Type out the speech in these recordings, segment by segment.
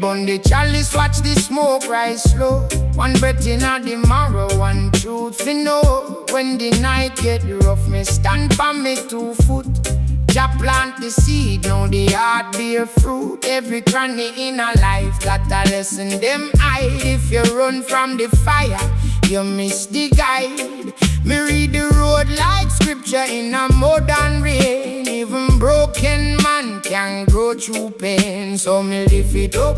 burn the chalice, watch the smoke rise slow. One breath in the marrow, one truth to know. When the night get rough, me stand for me 2 foot. Jah plant the seed, now the heart bear fruit. Every cranny in a life got a lesson them hide. If you run from the fire, you miss the guide. Me read the road like scripture in a modern rain. Even broken man can grow through pain. So me lift it up,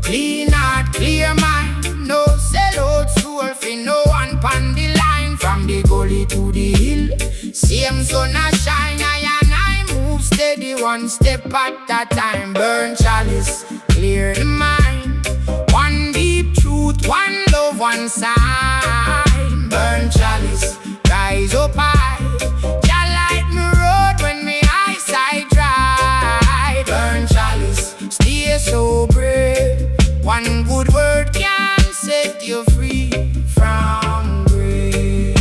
clean heart, clear mind. No sell out soul for no one pan the line. From the gully to the hill, same sun a shine. I move steady, one step at a time. Burn chalice, clear the mind. One deep truth, one love, one sign. Burn chalice, rise up high. Jah light me road when me eyesight dry. Burn chalice, stay so brave. One good word can set you free from grave.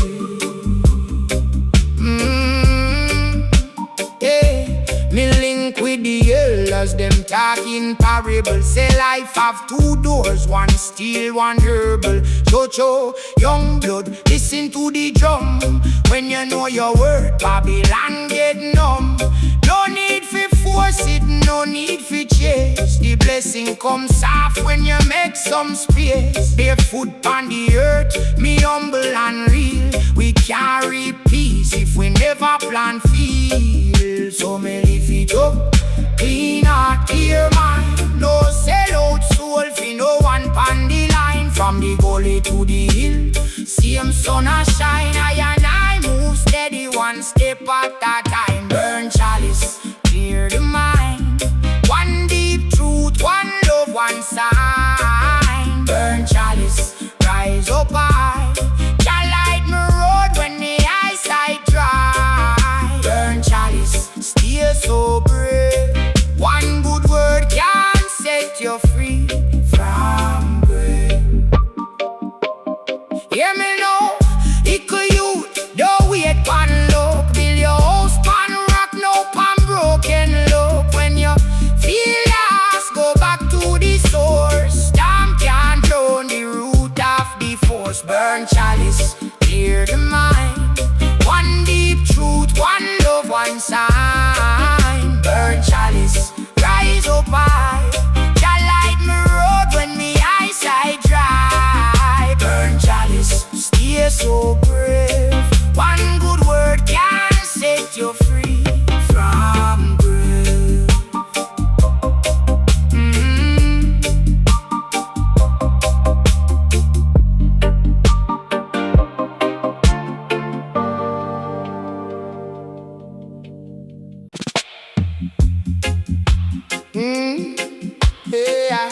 Yeah, me link with the elders, them talking parables. Say life have 2 doors, one steel, one herbal. Cho-cho, young blood, listen to the drum. When you know your word, Babylon get numb. No need for force it, no need for chase. The blessing comes soft when you make some space. Barefoot on the earth, me humble and real. We carry peace if we never plant field. So me lift it up, clean heart, clear mind. No sell out soul for no one pan the line. From the gully to the hill, same sun a shine. I move steady, one step at a time. Burn chalice, clear the mind. One deep truth, one love, one sign. Burn chalice, rise up high. Jah light me road when me eyesight dry. Burn chalice, stay so brave. One good word can set you free from grave. Hear me now, ickle youth, don't wait pan luck. Build your house pan rock, no pan broken luck. When you feel lost, go back to the source. Storm can't drown the root of the force. Burn chalice, clear the mind. One deep truth, one love, one sign. Burn chalice, rise up high. Jah light me road when me eyesight dry. Burn chalice, stay so brave. One good word can set you free from grave. Yeah.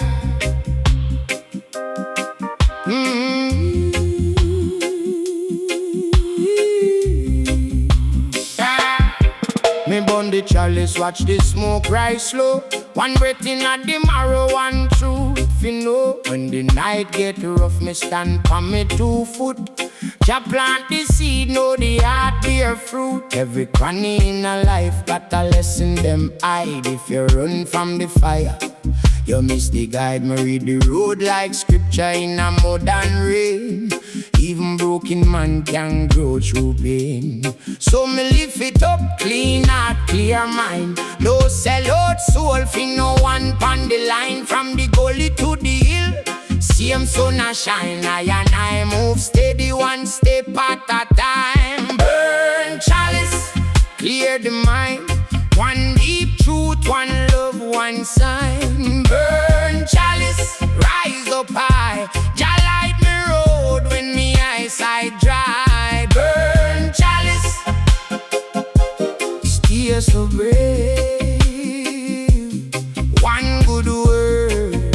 Me burn the chalice, watch the smoke rise slow. One breath in the marrow, one truth you know. When the night get rough, me stand on me 2 foot. Jah plant the seed, know the heart bear fruit. Every cranny in a life got a lesson them hide. If you run from the fire, you miss the guide. Me read the road like scripture in a modern rain. Even broken man can grow through pain. So me lift it up, clean heart, clear mind. No sell out soul for no one pan the line. From the gully to the hill, same sun a shine. I move steady, one step at a time. Burn chalice, clear the mind. One deep truth, one love, one sign. Burn chalice, rise up high. Jah light me road when me eyesight dry. Burn chalice, stay so brave. One good word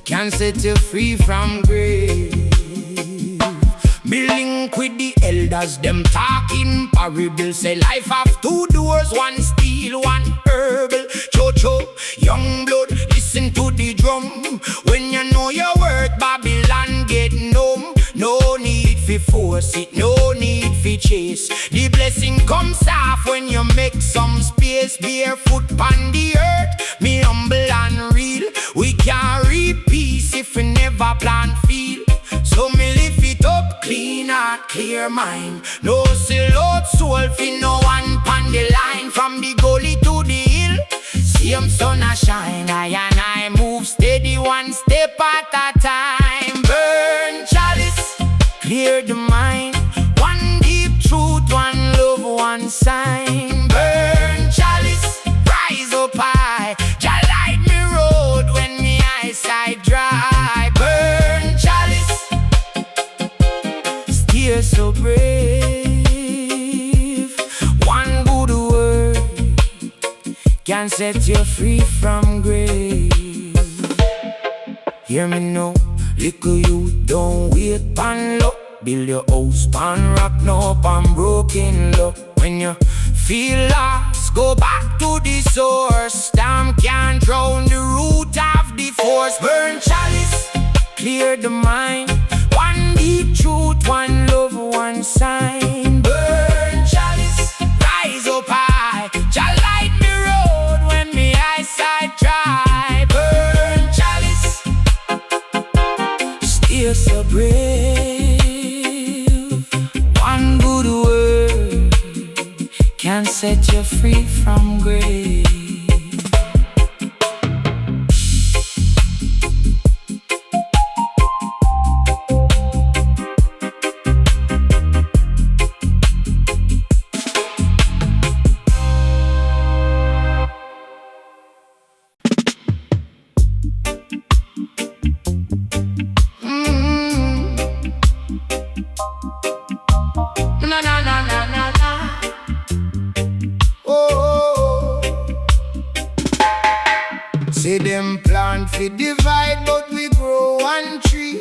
can set you free from grave. Me link with the elders, them talking parables. Say life have 2 doors, one steel, one herbal. Cho-cho, young blood, listen to the drum. When you know your worth, Babylon get numb. No need for force it, no need for chase. The blessing comes soft when you make some space. Barefoot on the earth, me humble and real. We can't reap peace if we never plant field. So me lift it up, clean heart, clear mind. No sell out soul fi no one pan the line. From the gully to the hill, same sun a shine. I and I move steady, one step at a time. Burn chalice, clear the mind. One deep truth, one love, one sign. Burn chalice, rise up high. Jah light me road when me eyesight dry. Burn chalice, stay so brave. One good word can set you free from grave. Hear me now, little youth, don't wait pan luck. Build your house pan rock, no pan broken luck. When you feel lost, go back to the source. Storm can't drown the root of the force. Burn chalice, clear the mind. One deep truth, one love, one sign. Burn chalice, rise up high. Jah light me road when me eyesight dry. Burn chalice, stay so brave. One good word can set you free from grave. Say them plant fi divide, but we grow one tree.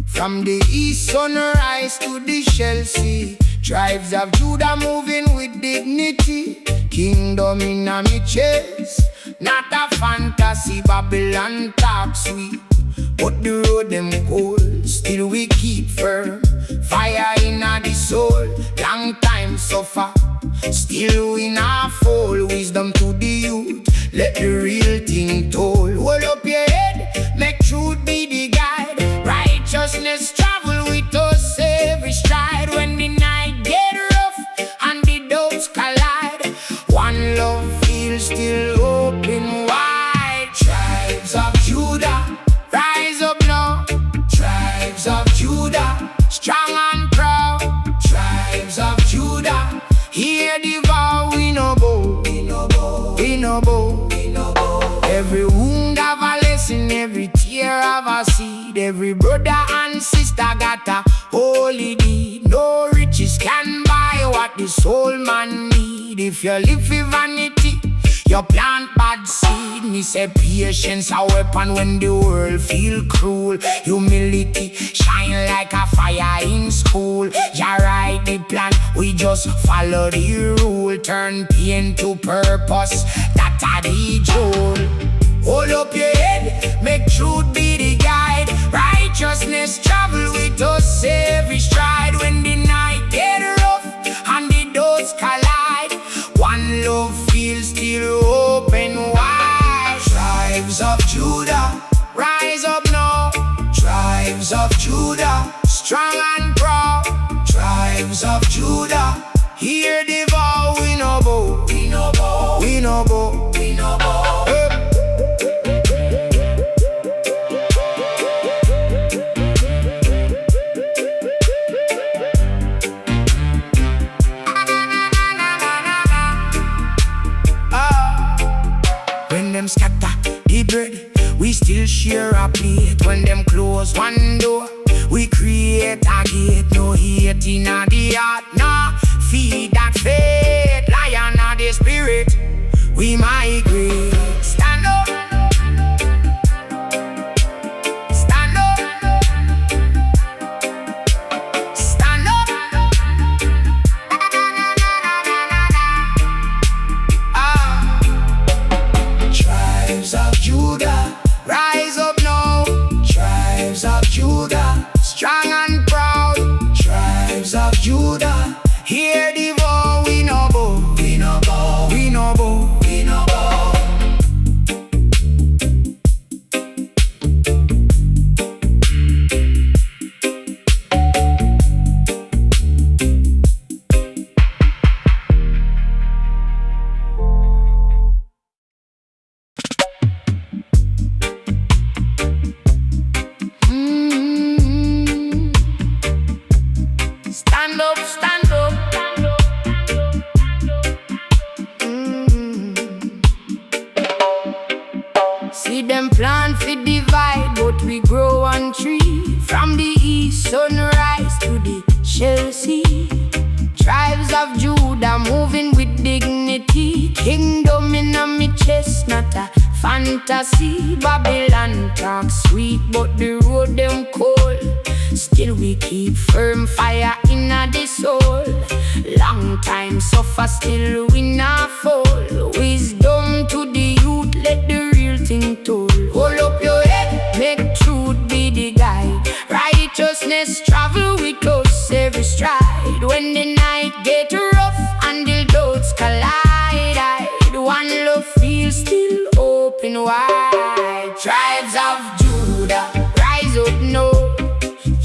From the east sunrise to the shell sea, tribes of Judah moving with dignity. Kingdom in a me chest, not a fantasy. Babylon talk sweet, but the road them cold. Still we keep firm, fire in a the soul. Long time suffer, still we not fall. Wisdom to the youth, let the real thing told. Hold up your head, make truth be the guide. Righteousness travel with us every stride. When the night get rough and the doubts collide, one love feels still open wide. Tribes of Judah, rise up now. Tribes of Judah, strong and proud. Tribes of Judah, hear the vow. We no bow, we no bow, we no bow, we no bow. Every wound have a lesson, every tear have a seed. Every brother and sister got a holy deed. No riches can buy what the soul man need. If you live for vanity, you plant bad seed. Me say patience a weapon when the world feel cruel. Humility shine like a fire in school. Ya write the plan, we just follow the rule. Turn pain to purpose, that a the jewel. Hold up your head, make truth be the guide. Righteousness travel with us every stride. When the night get rough and the doors collide, one love feels still open wide. Tribes of Judah, rise up now. Tribes of Judah, strong and proud. Tribes of Judah, hear the vow. We no bow, we no bow, we no bow, we no bow. Them scatter the bread, we still share a plate. When them close one door, we create a gate. No hate in the heart, nah. Feed that faith, lion of the spirit. We migrate. Stand up, stand up, stand up. Tribes of Judah, rise up now. Tribes of Judah, strong and proud. Tribes of Judah, hear the vow. We no bow, we no bow, we no bow, we no bow. divide, but we grow one tree. From the east sunrise to the Chelsea, tribes of Judah moving with dignity. Kingdom in a me chest, not a fantasy. Babylon talk sweet, but the road them cold. Still we keep firm fire in the soul. Long time suffer, still we not fall. Wisdom to the youth, let the real thing told. Hold up your head, make truth be the guide. Righteousness travel with us every stride. When the night get rough and the doubts collide, one love feels still open wide. Tribes of Judah, rise up now.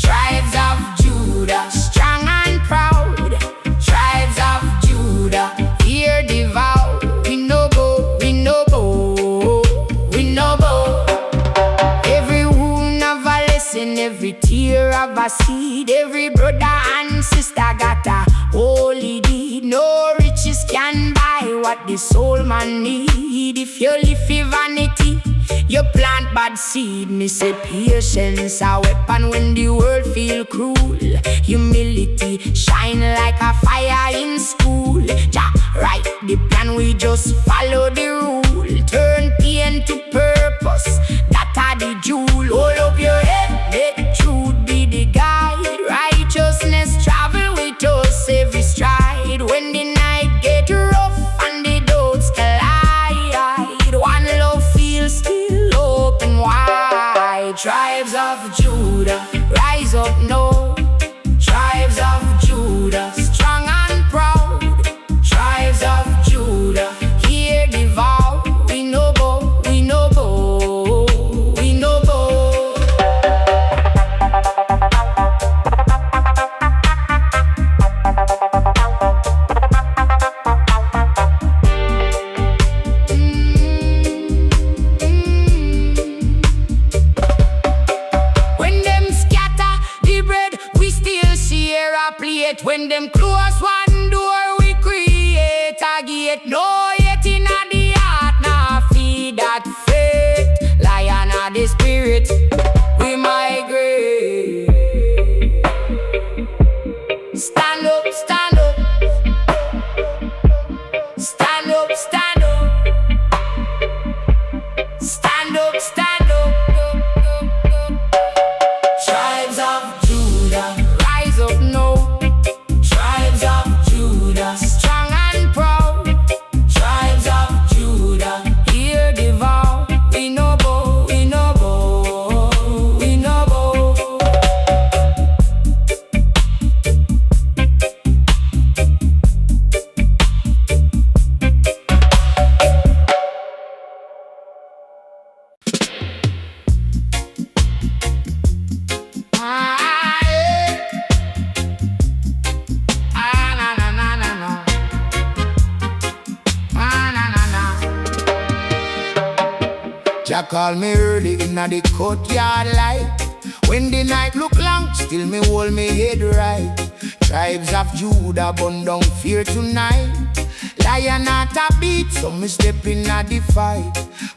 Tribes of Judah, strong and proud. Tribes of Judah, hear the vow. We no go, we no bow, we no bow. Every wound of a lesson, every tear of a seed. Every brother and sister got a holy deed. No riches can buy what the soul man need. If you live for vanity, you plant bad seed. Me say patience a weapon when the world feel cruel. Humility shine like a fire in school. Jah write the plan, we just follow the rule. Turn pain to purpose, that are the jewel. Hold up your head, let truth be the guide. Righteousness travel with us every stride. When the night get rough and the doubts collide, one love feels still open wide. Tribes of Judah, rise up now. Tribes of Judah, strong and proud. Tribes of Judah, hear the vow. We no bow, we no bow, we no bow. When them scatter the bread, we still share a plate. When them close one door, we create a gate. No yet in the heart, nah feed that faith. Lion of the spirit, we migrate. Stand up, stand up. Stand up, stand up. Stand up, stand up. Tribes of Judah, rise up now. Tribes of Judah, strong and proud. Tribes of Judah, hear the vow. We no bow, we no bow, we no bow. Ah, yeah. Ah, na na na na na. Ah, na na na. Jah call me early in the courtyard light. When the night look long, still me hold me head right. Tribes of Judah burn down fear tonight. Lion not a beat, so me step in the fight.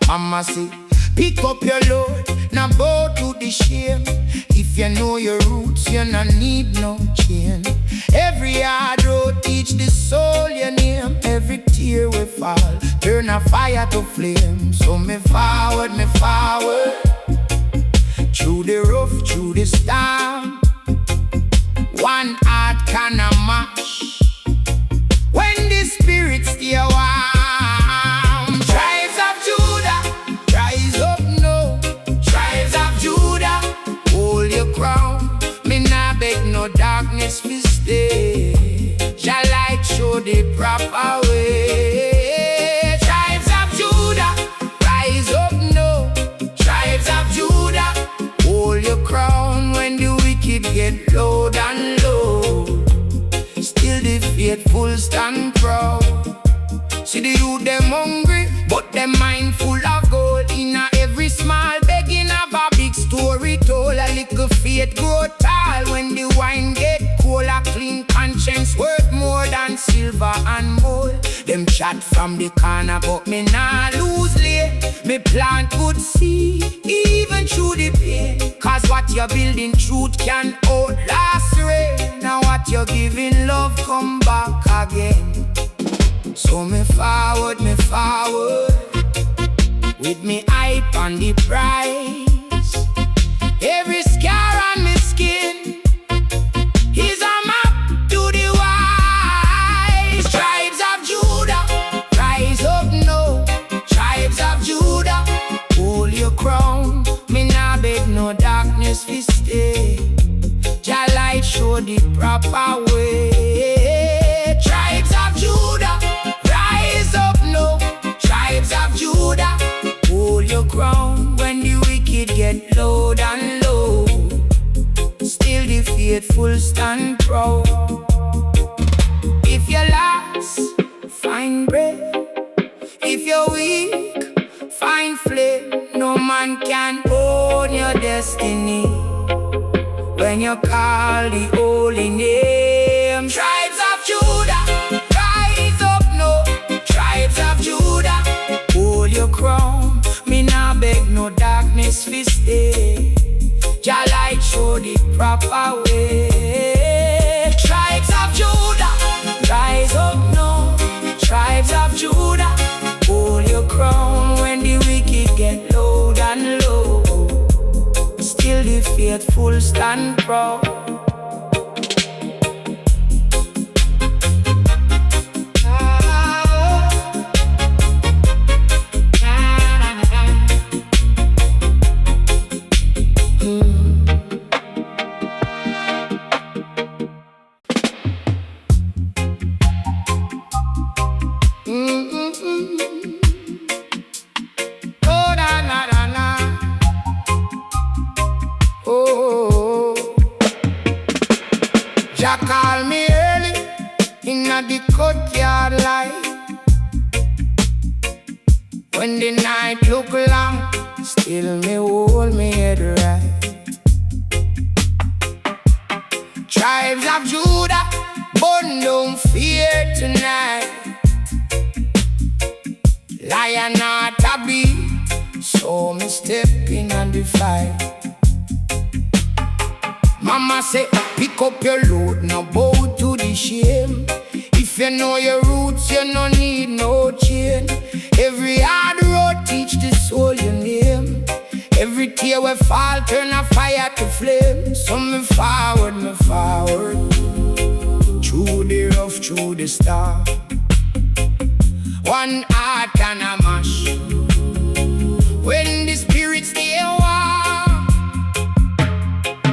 Mama say, pick up your load, now bow to the shame. If you know your roots, you no need no chain. Every hard road teach the soul your name. Every tear will fall, turn a fire to flame. So me forward, me forward. Through the rough, through the storm. One heart can a match when the spirit stay warm. Tribes of Judah, rise up now. Tribes of Judah, hold your crown. Me nah beg no darkness fi stay. Jah light show the proper way. Tribes of Judah, rise up now. Tribes of Judah, hold your crown when the wicked get low and low. Still the faithful stand proud. See the youth them hungry, but them mind full of gold. In every small begging of a big story told. A little faith grow tall when the wine get cold. A clean conscience worth more than silver and gold. Them chat from the corner, but me nah lose late. Me plant good seed, even you're building truth can outlast rain. Now what you're giving love come back again. So me forward, with me hype on the prize. Every scar on me skin is a map to the wise. Tribes of Judah, rise up now. Tribes of Judah, hold your crown. Me nah beg no darkness fi stay. Jah light show the proper way. Tribes of Judah, rise up now. Tribes of Judah, hold your crown. When the wicked get low and low, still the faithful stand proud. If you're lost, find bread. If you're weak, find flame. No man can own your destiny when you call the holy name. Tribes of Judah, rise up now. Tribes of Judah, hold your crown. Me nah beg no darkness fi stay. Jah light show the proper way. Tribes of Judah, rise up now. Tribes of Judah, hold your crown. When the wicked get low and low, still the faithful stand proud. Jah call me early inna the courtyard light. When the night look long, still me hold me head right. Tribes of Judah, but don't fear tonight. Lion not a beat, so me step in and the fight. Mama say, pick up your load, now bow to the shame. If you know your roots, you no need no chain. Every hard road teach the soul your name. Every tear we fall turn a fire to flame. So me forward, through the rough, through the storm. One heart can a mash when the spirits stay warm.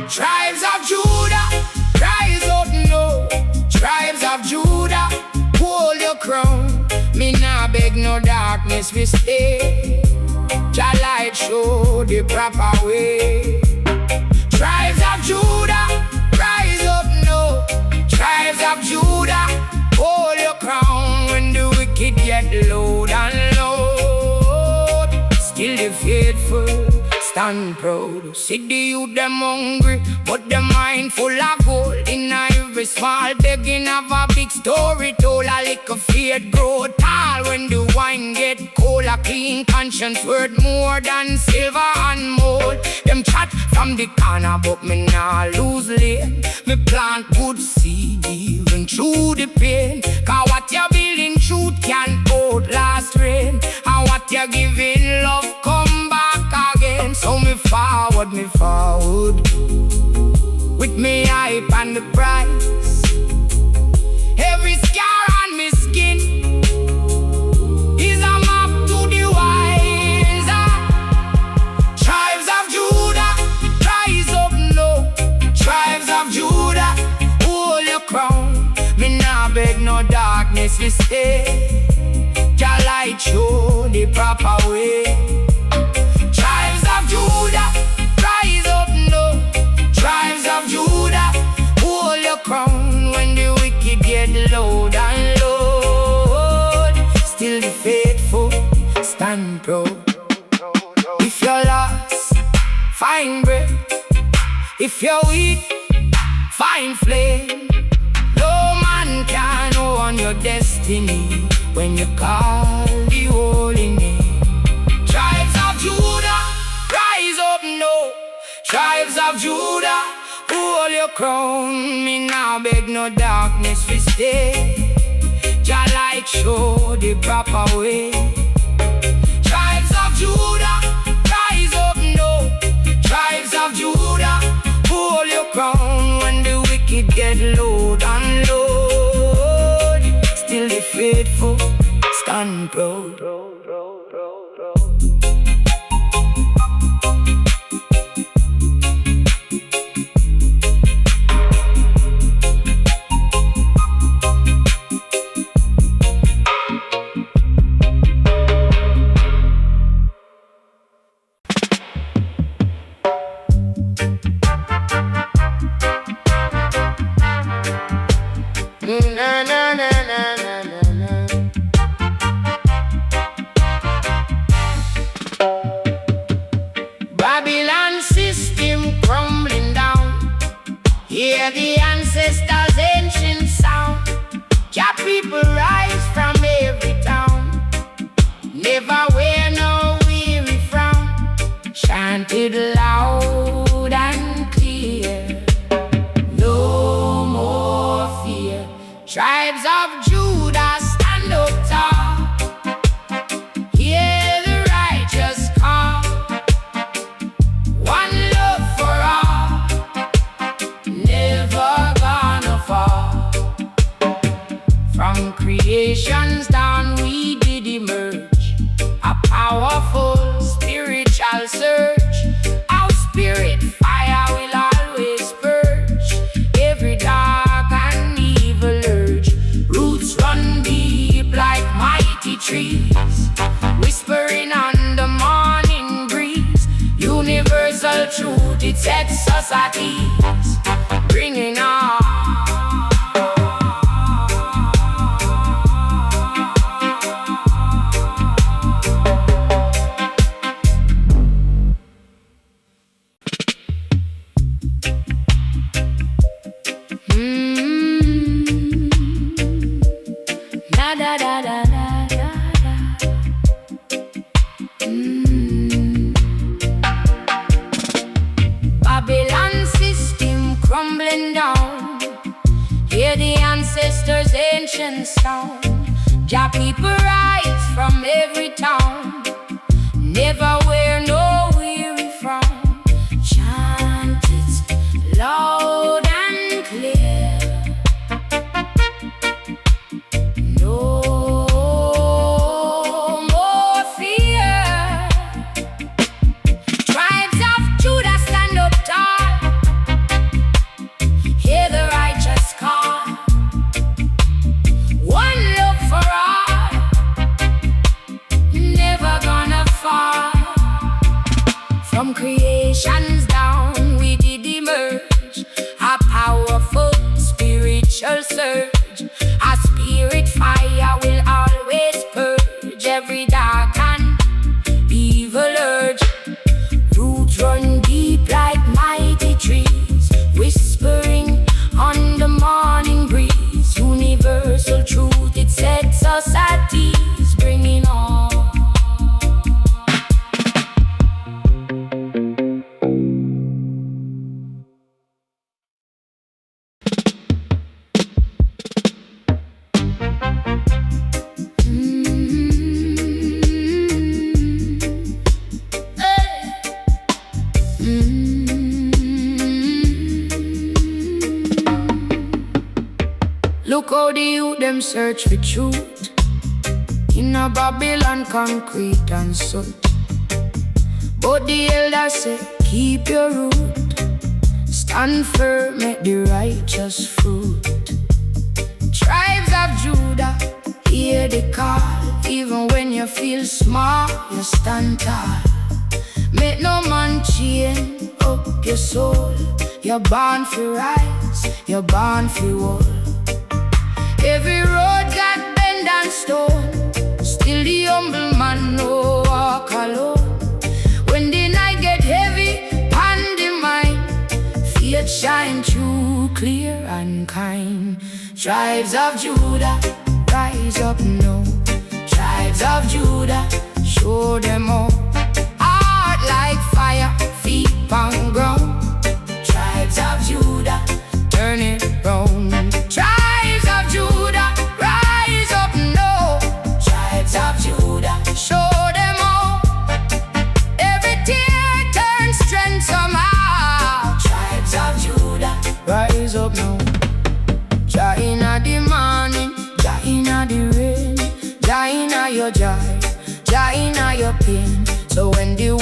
Tribes of Judah, rise up now. Tribes of Judah, hold your crown. Me nah beg no darkness we stay. Jah light show the proper way. Tribes of Judah, rise up now. Tribes of Judah, hold your crown. When the wicked get low and low, still the faithful stand proud. See the youth them hungry, but them mind full of gold. In every small begging have a big story told. A little faith grow tall when the wine get cold. A clean conscience worth more than silver and mold. Them chat from the corner, but me nah lose lane. Me plant good seed even through the pain. Cause what you building truth can outlast rain. And what you giving love come back again. So me forward, with me hype and the price. Every scar on me skin is a map to the wiser. Tribes of Judah, rise up now. Tribes of Judah, hold your crown. Me nah beg no darkness we stay. Jah light show the proper way. Tribes of Judah, rise up now. Tribes of Judah, hold your crown. When the wicked get low and low, still the faithful stand proud. If you're lost, find bread. If you're weak, find flame. No man can own your destiny when you call the holy name. Tribes of Judah, rise up now. Tribes of Judah, hold your crown. Me now beg no darkness fi stay. Jah light show the proper way. Tribes of Judah, rise up now. Tribes of Judah, hold your crown. When the wicked get low and load, still the faithful stand proud. Na na na na na na na. Babylon system crumbling down. Hear the ancestors' ancient sound. Jah people rise from every town. Never wear no weary frown. Chanted loud and clear. No more fear. Tribes of Judah, stand up tall. Hear the righteous call. One love for all. Never gonna fall. From creation's dawn we did emerge. A powerful spiritual surge. Our spirit fire will always purge every dark and evil urge. Roots run deep like mighty trees, whispering on the morning breeze. Universal truth, it sets us at ease, bringing on. Da da da da da da. Babylon system crumbling down. Hear the ancestors' ancient sound. Jah people rise from every town. Never wear no weary frown. Chant it loud and clear. No more fear. Tribes of Judah, stand up tall. Hear the righteous call. One love for all. Never gonna fall. From creation's down we did emerge. A powerful spiritual surge. A spirit fire will always purge every dark and evil urge. Roots run deep like mighty trees, whispering on the morning breeze. Universal truth, it sets us at ease, bringing on. Look how the youth them search for truth in a Babylon concrete and soot. But the elders say keep your root. Stand firm, make the righteous fruit. Tribes of Judah, hear the call. Even when you feel small, you stand tall. Make no man chain up your soul. You're born for rise, you're born for wall. Every road got bend and stone. Still the humble man no walk alone. When the night get heavy on the mind, faith shine through clear and kind. Tribes of Judah, rise up now. Tribes of Judah, show them all. Heart like fire, feet on ground.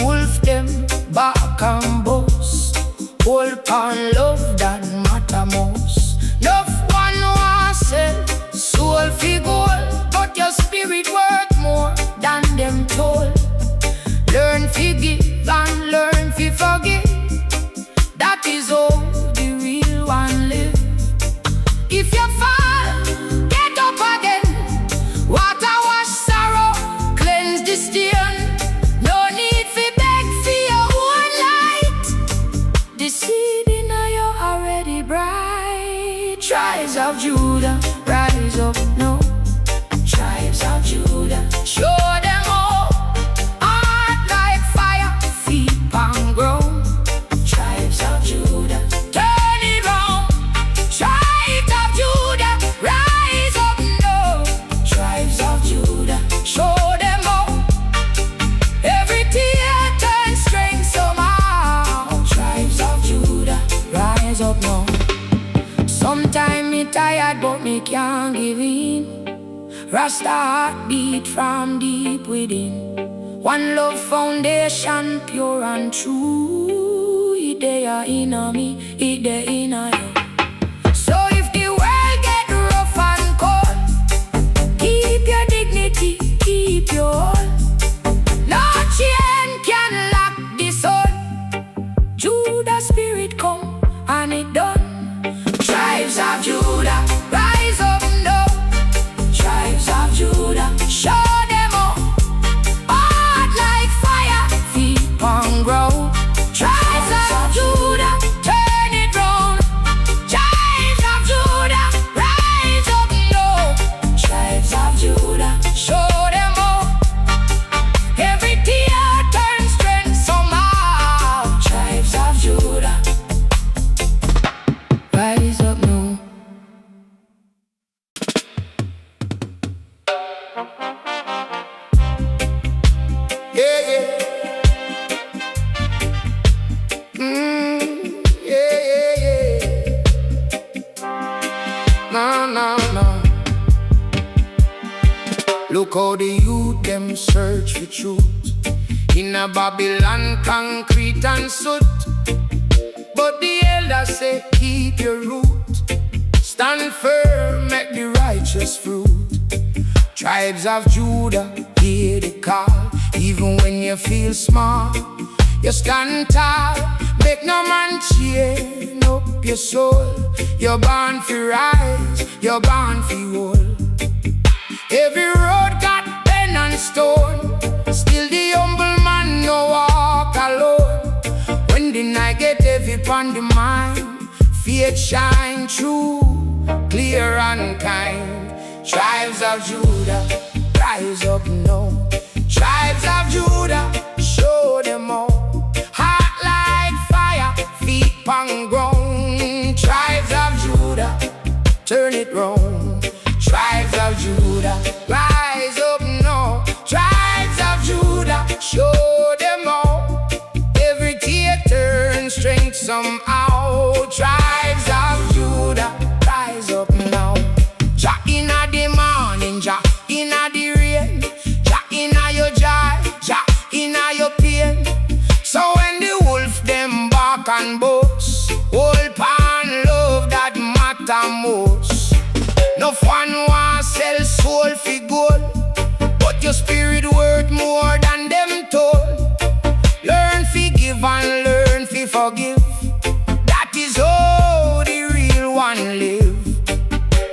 wolf them back and boast. Hold on love that matter most. Enough one want sell soul fi gold, but your spirit worth more than them told. Learn fi give and learn fi forgive. That is how the real one live. If you fall, get up again. Water wash sorrow, cleanse the stain. No need fi beg for your own light. The seed in you already bright. Tribes of Judah, rise up now. Tribes of Judah, show them all. Heart like fire, feet and grow. Tribes of Judah, turn it round. Tribes of Judah, rise up now. Tribes of Judah, show them all. Every tear turns strength somehow. Tribes of Judah, rise up now. Sometimes me tired but me can't give in. Rasta heart beat from deep within. One love foundation, pure and true. It there in me, it there in you. So if the world get rough and cold, keep your dignity, keep your hold. No chain can lock this soul. Judah spirit come and it done. Tribes of Judah, rise up now. Tribes of Judah, show them all. Heart like fire, feet on grow. Tribes of Judah, turn it round. Tribes of Judah, rise up now. Tribes of Judah, show them all. Every tear turns strength somehow. Tribes of Judah, rise up now. Yeah, yeah. Yeah, yeah, yeah. Nah, nah, nah. Look how the youth them search for truth in a Babylon, concrete and soot. But the elders say keep your root. Stand firm, make the righteous fruit. Tribes of Judah, hear the call. Even when you feel small, you stand tall. Make no man chain up your soul. You're born for rise, you're born for hold. Every road got pen and stone. Still the humble man no walk alone. When the night get heavy upon the mind, faith shine true, clear and kind. Tribes of Judah, rise up now. Tribes of Judah, show them all. Heart like fire, feet on ground. Tribes of Judah, turn it round. Tribes of Judah, rise up now. Tribes of Judah, show them all. Every tear turns strength somehow. Tribes of Judah, rise up now. Jah inna the morning, Jah inna the rain, Jah inna your joy, Jah inna your pain. So when the wolf them bark and boast, hold pan love that matter most. No one want sell soul for gold, but your spirit worth more than them told. Learn fi give and learn fi forgive. That is how the real one live.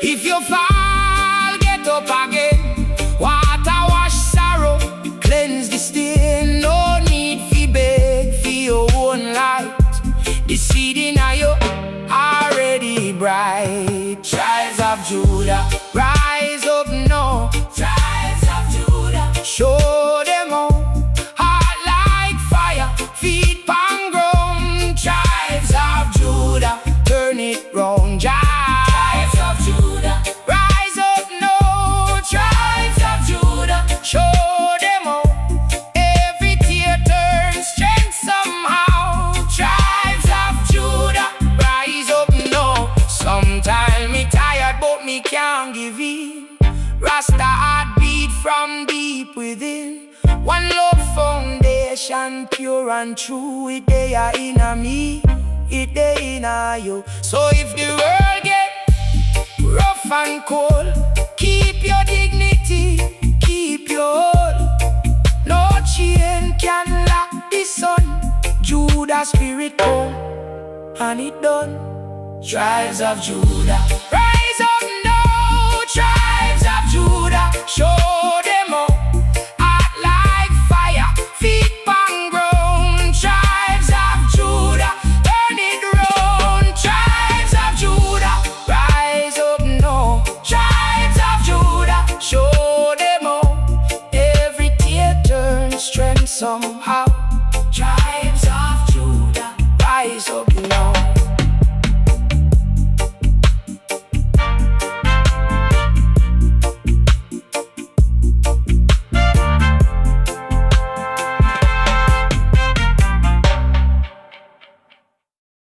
If you fall, get up again. Water wash sorrow, cleanse the stain. No need fi beg for your own light. The seed in you already bright. Tribes of Judah, rise up now. Tribes of Judah, show them all. Heart like fire, feet on ground. Tribes of Judah, turn it round. Tribes of Judah, rise up now. Tribes of Judah, show them all. Every tear turns strength somehow. Tribes of Judah, rise up now. Sometimes me tired but me can't give in. Rasta heart beat from deep within. One love foundation. foundation pure and true. It dey inna me, it dey inna you. So if the world get rough and cold, keep your dignity, keep your hold. No chain can lock the sun. Judah spirit come, and it done. Tribes of Judah, rise up now, tribes of Judah. Show